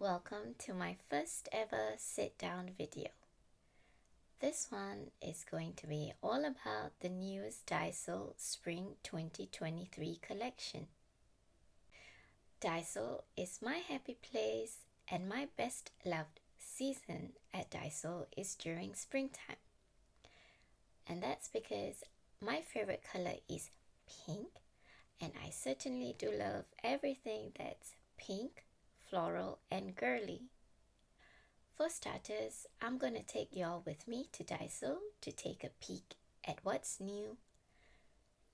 welcome to my first ever sit down video. This one is going to be all about the newest Daiso Spring 2023 collection. Daiso is my happy place, and my best loved season at Daiso is during springtime. And that's because my favorite color is pink, and I certainly do love everything that's pink, floral, and girly. For starters, I'm gonna take y'all with me to Daiso to take a peek at what's new.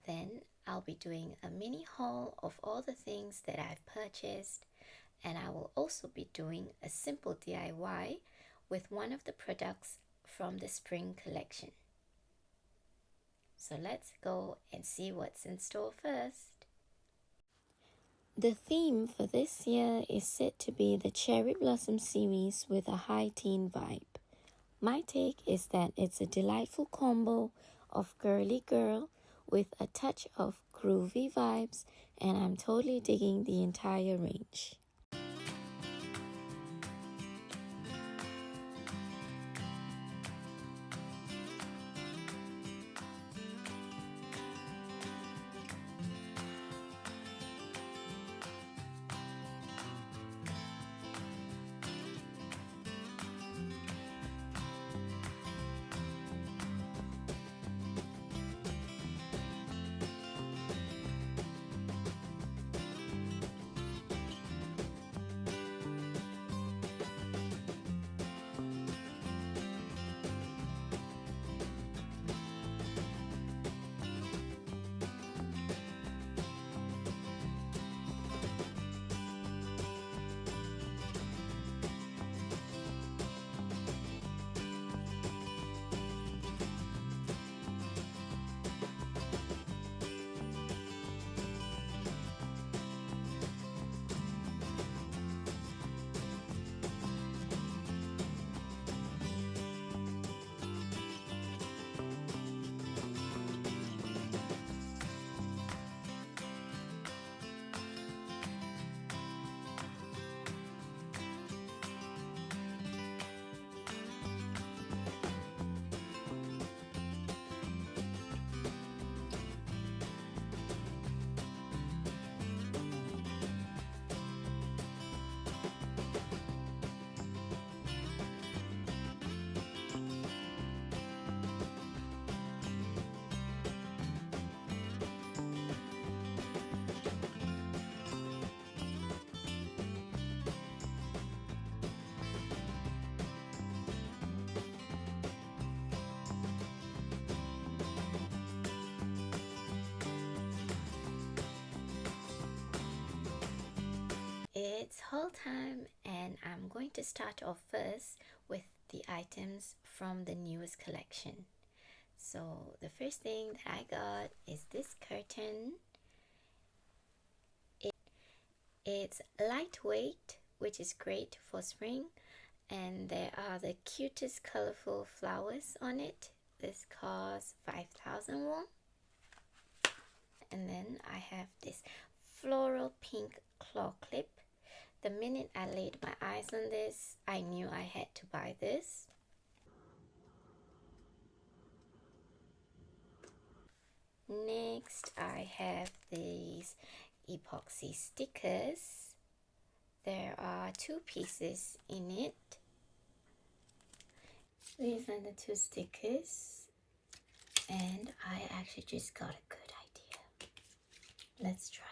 Then I'll be doing a mini haul of all the things that I've purchased, and I will also be doing a simple DIY with one of the products from the spring collection. So let's go and see what's in store first. The theme for this year is said to be the Cherry Blossom series with a high teen vibe. My take is that it's a delightful combo of girly girl with a touch of groovy vibes, and I'm totally digging the entire range. It's haul time, and I'm going to start off first with the items from the newest collection. So the first thing that I got is this curtain. It's lightweight, which is great for spring, and there are the cutest colorful flowers on it. This costs 5,000 won. And then I have this floral pink claw clip. The minute I laid my eyes on this, I knew I had to buy this. Next, I have these epoxy stickers. There are 2 pieces in it. These are the 2 stickers, and I actually just got a good idea. Let's try it.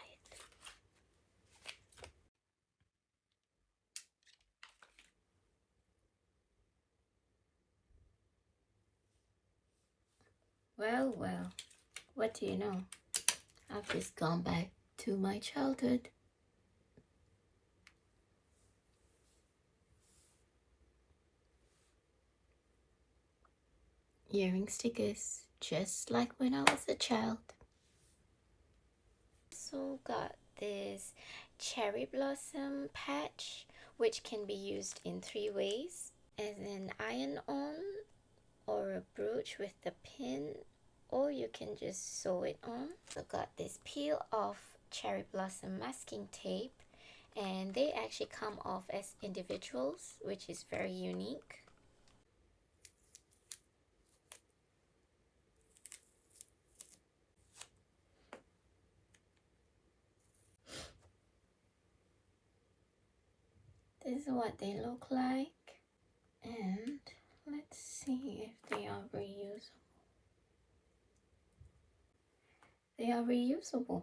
Well, what do you know? I've just gone back to my childhood. Earring stickers, just like when I was a child. So got this cherry blossom patch, which can be used in 3 ways: as an iron-on, or a brooch with the pin, or you can just sew it on. So got this peel off cherry blossom masking tape, and they actually come off as individuals, which is very unique. This is what they look like, and let's see if they are reusable. They are reusable.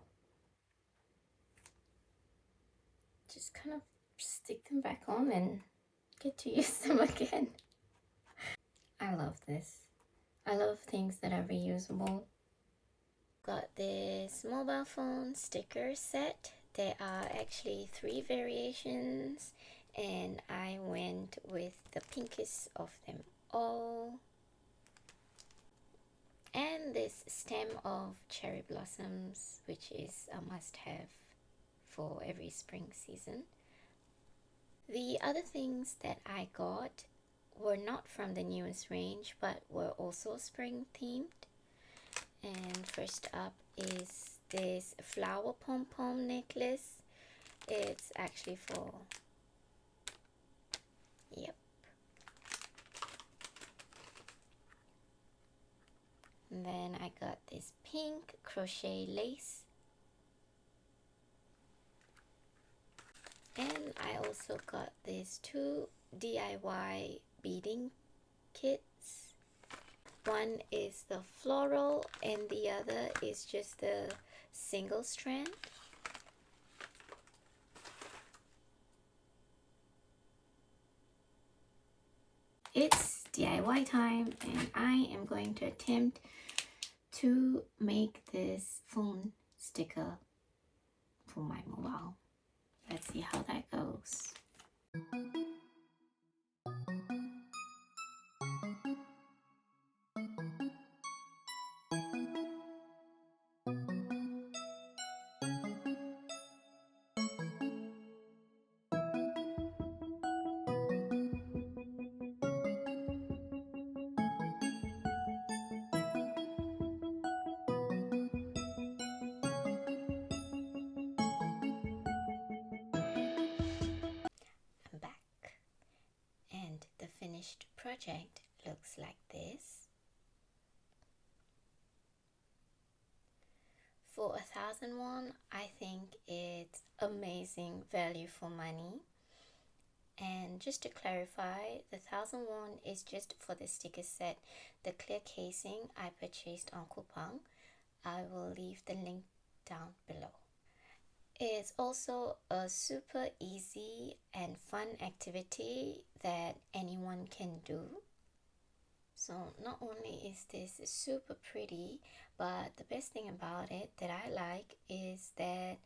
Just kind of stick them back on and get to use them again. I love this. I love things that are reusable. Got this mobile phone sticker set. There are actually 3 variations, and I went with the pinkest of them all. And this stem of cherry blossoms, which is a must-have for every spring season. The other things that I got were not from the newest range, but were also spring themed. And first up is this flower pom-pom necklace. It's actually for, yep. And then I got this pink crochet lace. And I also got these 2 DIY beading kits. One is the floral and the other is just the single strand. It's DIY time, and I am going to attempt to make this phone sticker for my mobile. Let's see how that goes. I'm back, and the finished project looks like this. For 1,000 won, I think it's amazing value for money. And just to clarify, the 1,000 won is just for the sticker set. The clear casing I purchased on Coupang. I will leave the link down below. It's also a super easy and fun activity that anyone can do. So not only is this super pretty, but the best thing about it that I like is that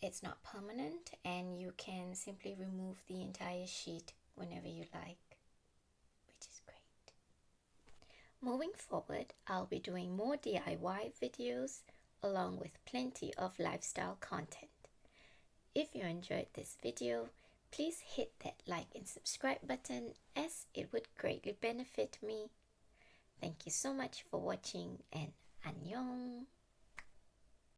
it's not permanent and you can simply remove the entire sheet whenever you like, which is great. Moving forward, I'll be doing more DIY videos along with plenty of lifestyle content. If you enjoyed this video, please hit that like and subscribe button, as it would greatly benefit me. Thank you so much for watching, and annyeong!